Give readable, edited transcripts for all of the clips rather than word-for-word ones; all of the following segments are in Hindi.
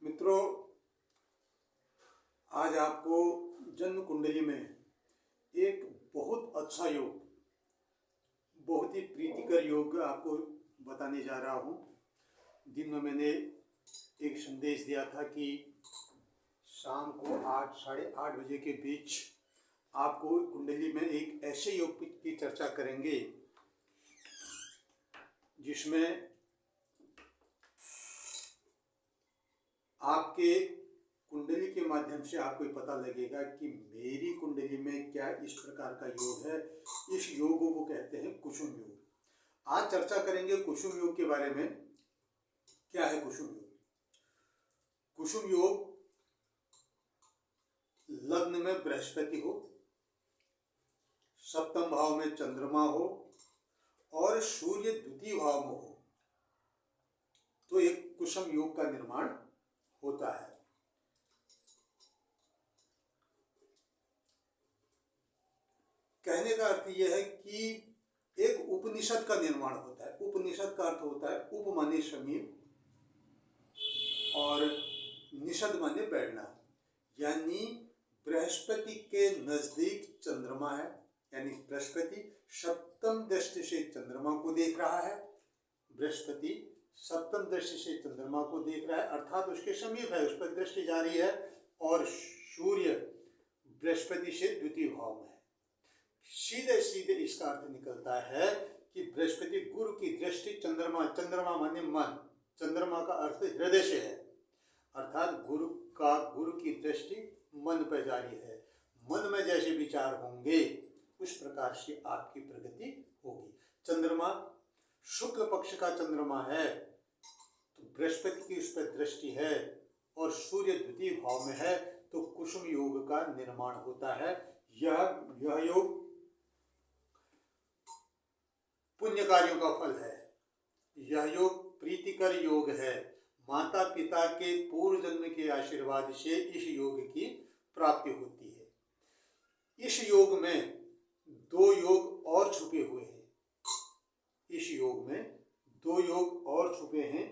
मित्रों, आज आपको जन्म कुंडली में एक बहुत अच्छा योग, बहुत ही प्रीतिकर योग आपको बताने जा रहा हूँ। दिन में मैंने एक संदेश दिया था कि शाम को 8 साढ़े 8 बजे के बीच आपको कुंडली में एक ऐसे योग की चर्चा करेंगे जिसमें आपके कुंडली के माध्यम से आपको पता लगेगा कि मेरी कुंडली में क्या इस प्रकार का योग है। इस योग को कहते हैं कुसुम योग। आज चर्चा करेंगे कुसुम योग के बारे में। क्या है कुसुम योग? कुसुम योग लग्न में बृहस्पति हो, सप्तम भाव में चंद्रमा हो और सूर्य द्वितीय भाव में हो तो एक कुसुम योग का निर्माण होता है। कहने का अर्थ यह है कि एक उपनिषद का निर्माण होता है। उपनिषद का अर्थ होता है उप माने समीप और निषद माने बैठना, यानी बृहस्पति के नजदीक चंद्रमा है, यानी बृहस्पति सप्तम दृष्टि से चंद्रमा को देख रहा है। बृहस्पति सप्तम दृष्टि से चंद्रमा को देख रहा है, अर्थात उसके समीप है, उस पर दृष्टि जारी है। और सूर्य बृहस्पति से द्वितीय भाव में है। सीधे सीधे इसका अर्थ निकलता है कि बृहस्पति गुरु की दृष्टि चंद्रमा, चंद्रमा माने मन, चंद्रमा का अर्थ हृदय से है, अर्थात गुरु की दृष्टि मन पर जारी है। मन में जैसे विचार होंगे उस प्रकार से आपकी प्रगति होगी। चंद्रमा शुक्ल पक्ष का चंद्रमा है तो बृहस्पति की उस पर दृष्टि है और सूर्य द्वितीय भाव में है तो कुसुम योग का निर्माण होता है। यह योग पुण्य कार्यों का फल है। यह योग प्रीतिकर योग है। माता पिता के पूर्व जन्म के आशीर्वाद से इस योग की प्राप्ति होती है। इस योग में दो योग और छुपे हुए हैं। इस योग में दो योग और छुपे हैं।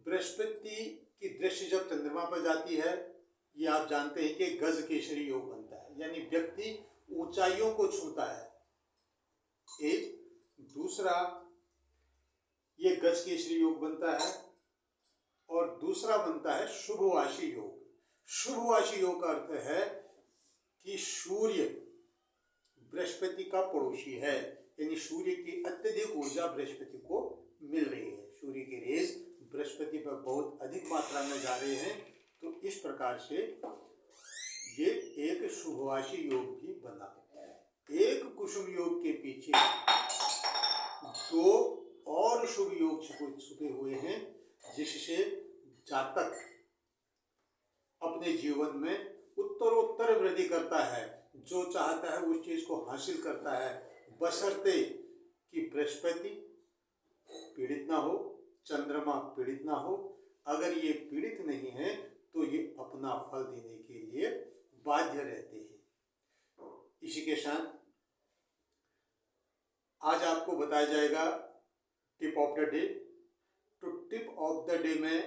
बृहस्पति की दृष्टि जब चंद्रमा पर जाती है, ये आप जानते हैं कि गज केसरी योग बनता है, यानी व्यक्ति ऊंचाइयों को छूता है। एक दूसरा ये गज केसरी योग बनता है और दूसरा बनता है शुभवासी योग। शुभवासी योग का अर्थ है कि सूर्य बृहस्पति का पड़ोसी है, यानी सूर्य की अत्यधिक ऊर्जा बृहस्पति को मिल रही है। सूर्य के रेज बृहस्पति पर बहुत अधिक मात्रा में जा रहे हैं, तो इस प्रकार से ये एक शुभवासी योग भी बना। एक कुसुम योग के पीछे दो और शुभ योग छुपे हुए हैं, जिससे जातक अपने जीवन में उत्तरोत्तर वृद्धि करता है। जो चाहता है उस चीज को हासिल करता है, बशर्ते कि बृहस्पति पीड़ित ना हो, चंद्रमा पीड़ित ना हो। अगर ये पीड़ित नहीं है तो ये अपना फल देने के लिए बाध्य रहते हैं। इसी के साथ आज आपको बताया जाएगा टिप ऑफ द डे। तो टिप ऑफ द डे में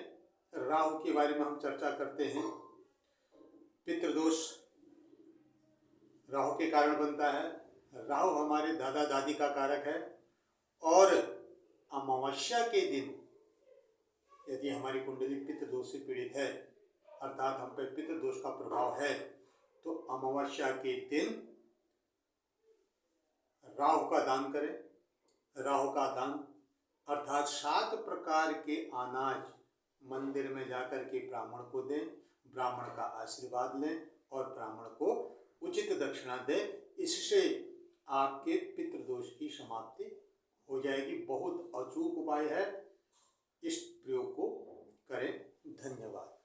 राहु के बारे में हम चर्चा करते हैं। पितृदोष राहु के कारण बनता है। राहु हमारे दादा दादी का कारक है और अमावस्या के दिन यदि हमारी कुंडली पितृदोष से पीड़ित है, अर्थात हम पर पितृदोष का प्रभाव है, तो अमावस्या के दिन राहु का दान करें। राहु का दान अर्थात 7 प्रकार के अनाज मंदिर में जाकर के ब्राह्मण को दें, ब्राह्मण का आशीर्वाद लें और ब्राह्मण को उचित दक्षिणा दें। इससे आपके पितृदोष की समाप्ति हो जाएगी। बहुत अचूक उपाय है, इस प्रयोग को करें। धन्यवाद।